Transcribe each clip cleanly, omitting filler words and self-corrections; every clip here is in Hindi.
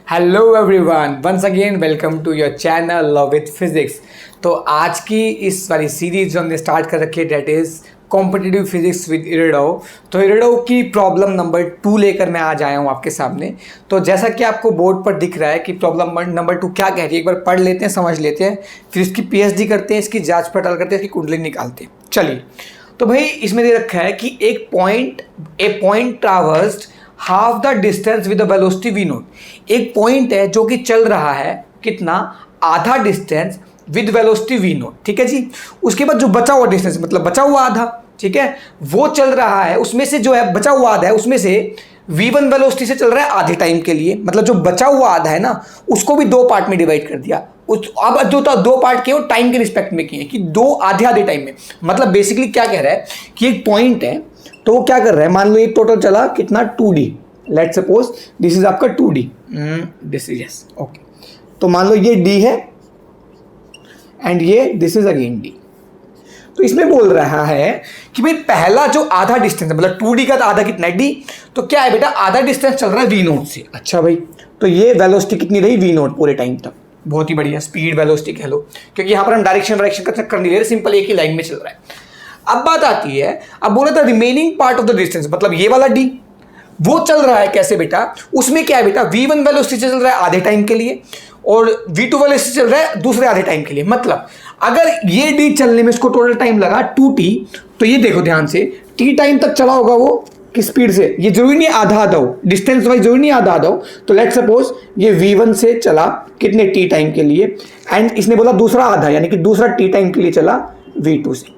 Hello everyone, once again welcome to your channel love with physics. तो आज की इस वाली सीरीज जो हमने स्टार्ट कर रखी है that is competitive physics with Irodov. तो इरोडोव की प्रॉब्लम नंबर 2 लेकर मैं आज आया हूँ आपके सामने। तो जैसा कि आपको बोर्ड पर दिख रहा है कि प्रॉब्लम नंबर 2 क्या कह रही है, एक बार पढ़ लेते हैं, समझ लेते हैं, फिर इसकी पीएचडी करते हैं, इसकी जाँच पड़ताल करते हैं, इसकी कुंडली निकालते हैं। चलिए, तो भाई इसमें दे रखा है कि a point traversed half the distance with the velocity V naught. एक पॉइंट है जो कि चल रहा है कितना, आधा distance with velocity V naught, ठीक है जी। उसके बाद जो बचा हुआ डिस्टेंस, मतलब बचा हुआ आधा, ठीक है, वो चल रहा है, उसमें से जो है बचा हुआ आधा है, उसमें से v1 वेलोसिटी से चल रहा है आधे टाइम के लिए। मतलब जो बचा हुआ आधा है ना, उसको भी 2 पार्ट में डिवाइड कर दिया। अब जो था 2 पार्ट किए वो टाइम के रिस्पेक्ट में किए कि 2 आधे टाइम में। मतलब बेसिकली क्या कह रहा है कि एक पॉइंट है, तो वो क्या कर रहा है, मान लो ये टोटल चला कितना 2D, let's suppose this is आपका 2D, this is yes okay. तो मान लो ये D है एंड ये दिस इज अगेन D। तो इसमें बोल रहा है कि भाई पहला जो आधा डिस्टेंस है, मतलब 2D का आधा कितना है D, तो क्या है बेटा, आधा डिस्टेंस चल रहा है V नोट से। अच्छा भाई, तो ये वेलोसिटी कितनी रही V नोट पूरे टाइम तक, बहुत ही बढ़िया, स्पीड वेलोसिटी कह लो, क्योंकि यहाँ पर हम डायरेक्शन का चक्कर नहीं ले रहे, सिंपल एक ही लाइन में चल रहा है। अब बात आती है, अब बोला था remaining part of the distance, मतलब ये वाला D वो चल रहा है कैसे बेटा, उसमें क्या है बेटा, V1 वेलोसिटी चल रहा है आधे टाइम के लिए और V2 वेलोसिटी चल रहा है दूसरे आधे टाइम के लिए। मतलब अगर ये D चलने में इसको टोटल टाइम लगा 2T, तो ये देखो ध्यान से, T टाइम तक चला होगा वो किस स्पीड से, ये जरूरी नहीं आधा आधा हो, डिस्टेंस वाइज जरूरी नहीं आधा आधा हो। तो लेट्स सपोज ये V1 से चला कितने T टाइम के लिए, एंड इसने बोला दूसरा आधा, यानी कि दूसरा T टाइम के लिए चला V2 से।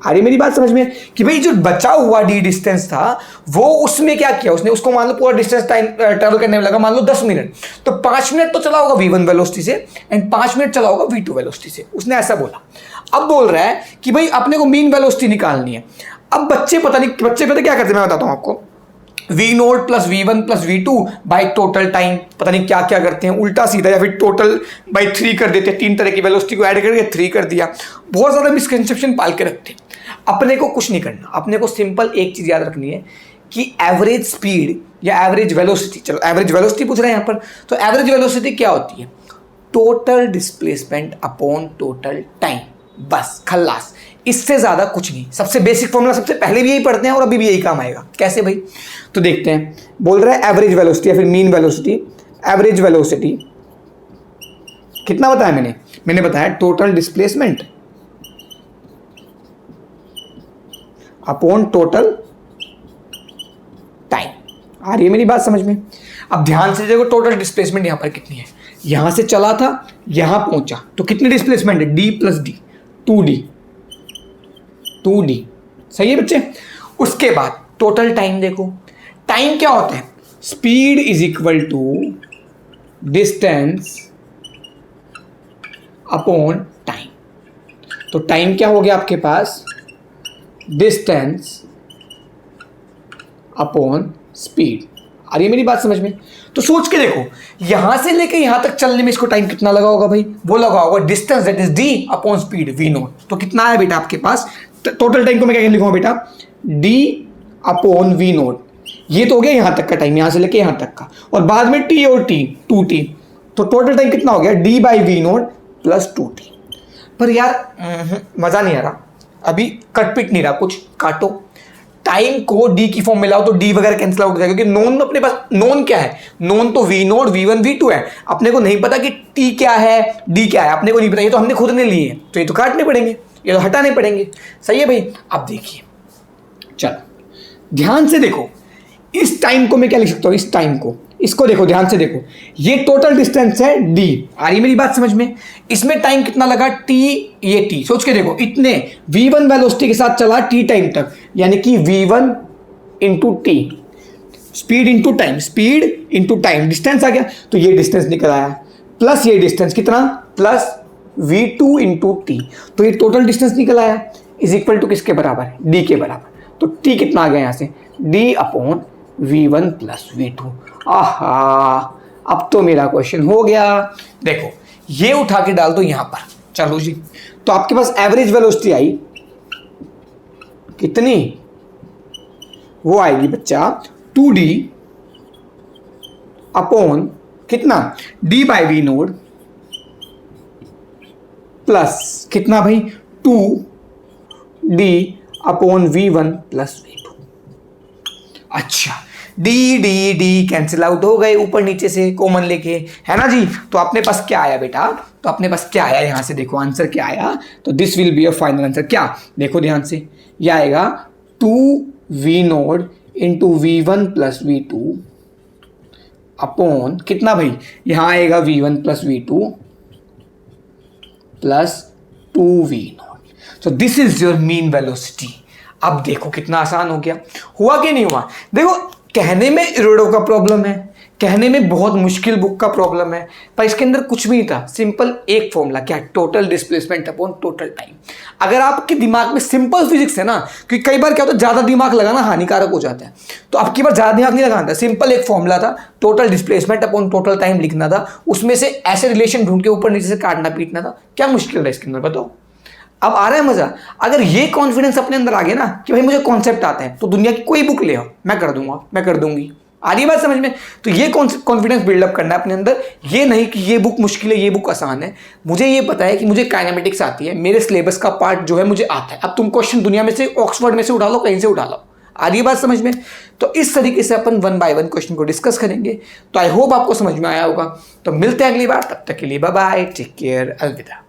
अरे मेरी बात समझ में कि भाई जो बचा हुआ D डिस्टेंस था वो उसमें क्या किया उसने, उसको मान लो पूरा डिस्टेंस टाइम ट्रेवल करने में लगा मान लो 10 मिनट, तो 5 मिनट तो चला होगा V1 वेलोसिटी से एंड 5 मिनट चला होगा V2 वेलोसिटी से, उसने ऐसा बोला। अब बोल रहा है कि भाई अपने को मीन वेलोसिटी निकालनी है। अब बच्चे पता क्या करते हैं, मैं बताता हूँ आपको, V0 plus V1 plus V2 by total time, पता नहीं क्या क्या करते हैं उल्टा सीधा, या फिर टोटल बाई 3 कर देते हैं, 3 तरह की वेलोसिटी को ऐड करके 3 कर दिया। बहुत ज़्यादा मिसकंसेप्शन पाल के रखते हैं। अपने को कुछ नहीं करना, अपने को सिंपल एक चीज़ याद रखनी है कि एवरेज स्पीड या एवरेज वेलोसिटी, चलो एवरेज वेलोसिटी पूछ रहे हैं यहाँ पर, तो एवरेज वेलोसिटी क्या होती है, total displacement upon total time, बस खल्लास, इससे ज़्यादा कुछ नहीं। सबसे बेसिक फॉर्मूला सबसे पहले भी यही पढ़ते हैं और अभी भी यही काम आएगा। कैसे भाई, तो देखते हैं। बोल रहा है एवरेज वेलोसिटी या फिर मीन वेलोसिटी, एवरेज वेलोसिटी कितना बताया मैंने बताया total displacement upon total time. आ रही है मेरी बात समझ में? अब ध्यान से देखो, टोटल डिस्प्लेसमेंट यहां पर कितनी है, यहां से चला था यहां पहुंचा, तो कितनी डिस्प्लेसमेंट है, D प्लस D, 2D, सही है बच्चे। उसके बाद टोटल टाइम देखो, टाइम क्या होता है, speed is equal to distance upon time. तो टाइम क्या हो गया आपके पास, डिस्टेंस अपॉन स्पीड। आ रही है मेरी बात समझ में? तो सोच के देखो, यहां से लेके यहां तक चलने में इसको टाइम कितना लगा होगा भाई, वो लगा होगा distance that is D upon speed V0। तो कितना है बेटा आपके पास, टोटल टाइम को मैं क्या लिखूंगा बेटा, D अपॉन V0। ये तो हो गया यहां तक का टाइम, यहां से लेके यहां तक का, और बाद में T और T 2T, तो टोटल टाइम कितना हो गया, D by V0 plus 2T। पर यार मजा नहीं आ रहा, अभी कट पिट नहीं रहा, कुछ काटो, टाइम को D की फॉर्म में लाओ तो D वगैरह कैंसिल आउट हो जाएगा, क्योंकि नोन अपने पास, नोन क्या है, नोन तो V0 V1 V2 है, अपने को नहीं पता कि T क्या है D क्या है, अपने को नहीं पता, ये तो हमने खुद ने लिए हैं, तो ये तो काटने पड़ेंगे, ये तो हटाने पड़ेंगे। सही है भाई। अब देखिए, चलो ध्यान से देखो, इस टाइम को मैं क्या लिख सकता हूँ, इस टाइम को, इसको देखो ध्यान से देखो, ये टोटल डिस्टेंस है D। आ रही मेरी बात समझ में? इसमें टाइम कितना लगा, T, ये T, सोच के देखो, इतने V1 वेलोसिटी के साथ चला T टाइम तक, यानी कि V1 into T, speed into time, speed into time, distance आ गया, तो ये डिस्टेंस निकल आया, प्लस ये डिस्टेंस कितना, प्लस V2 इंटू T, तो ये टोटल डिस्टेंस निकल आया, इज इक्वल टू किसके बराबर है, D के बराबर। तो T कितना आ गया यहाँ से, D upon V1 plus V2। आहा, अब तो मेरा क्वेश्चन हो गया। देखो ये उठा के डाल दो यहां पर, चलो जी, तो आपके पास एवरेज वेलोसिटी आई कितनी, वो आएगी बच्चा 2D अपॉन कितना D by V nought plus कितना भाई 2d upon v1 plus v2। अच्छा D D D cancel out हो गए ऊपर नीचे से कॉमन लेके, है ना जी। तो अपने पास क्या आया बेटा, तो अपने पास क्या आया यहां से देखो आंसर क्या आया। तो this will be a final answer. क्या देखो ध्यान से, यह आएगा 2v node into v1 plus v2 upon कितना भाई, यहां आएगा v1 plus v2 plus 2v note. So this is your mean velocity. अब देखो कितना आसान हो गया, हुआ कि नहीं हुआ। देखो कहने में इरोडोव का प्रॉब्लम है, कहने में बहुत मुश्किल बुक का प्रॉब्लम है, पर इसके अंदर कुछ भी नहीं था, सिंपल एक फॉर्मूला, क्या, total displacement upon total time. अगर आपके दिमाग में सिंपल फिजिक्स है ना, क्योंकि कई बार क्या होता है ज्यादा दिमाग लगाना हानिकारक हो जाता है, तो आपकी बार ज्यादा दिमाग नहीं लगाना था, सिंपल एक फॉर्मूला था, total displacement upon total time लिखना था, उसमें से ऐसे रिलेशन ढूंढ के ऊपर नीचे से काटना पीटना था। क्या मुश्किल है इसके अंदर बताओ। अब आ रहा है मजा। अगर ये कॉन्फिडेंस अपने अंदर आ गया ना कि भाई मुझे कॉन्सेप्ट आता है, तो दुनिया की कोई बुक ले आओ मैं कर दूंगा, मैं कर दूंगी। आ रही बात समझ में। तो ये कॉन्फिडेंस बिल्डअप करना है अपने अंदर, ये नहीं कि ये बुक मुश्किल है ये बुक आसान है। मुझे ये पता है कि मुझे काइनेमेटिक्स आती है, मेरे सिलेबस का पार्ट जो है मुझे आता है। अब तुम क्वेश्चन दुनिया में से ऑक्सफोर्ड में से उठा लो, कहीं से उठा लो। आ रही बात समझ में। तो इस तरीके से अपन 1 बाय 1 क्वेश्चन को डिस्कस करेंगे। तो आई होप आपको समझ में आया होगा। तो मिलते हैं अगली बार, तब तक के लिए बाय बाय, टेक केयर, अलविदा।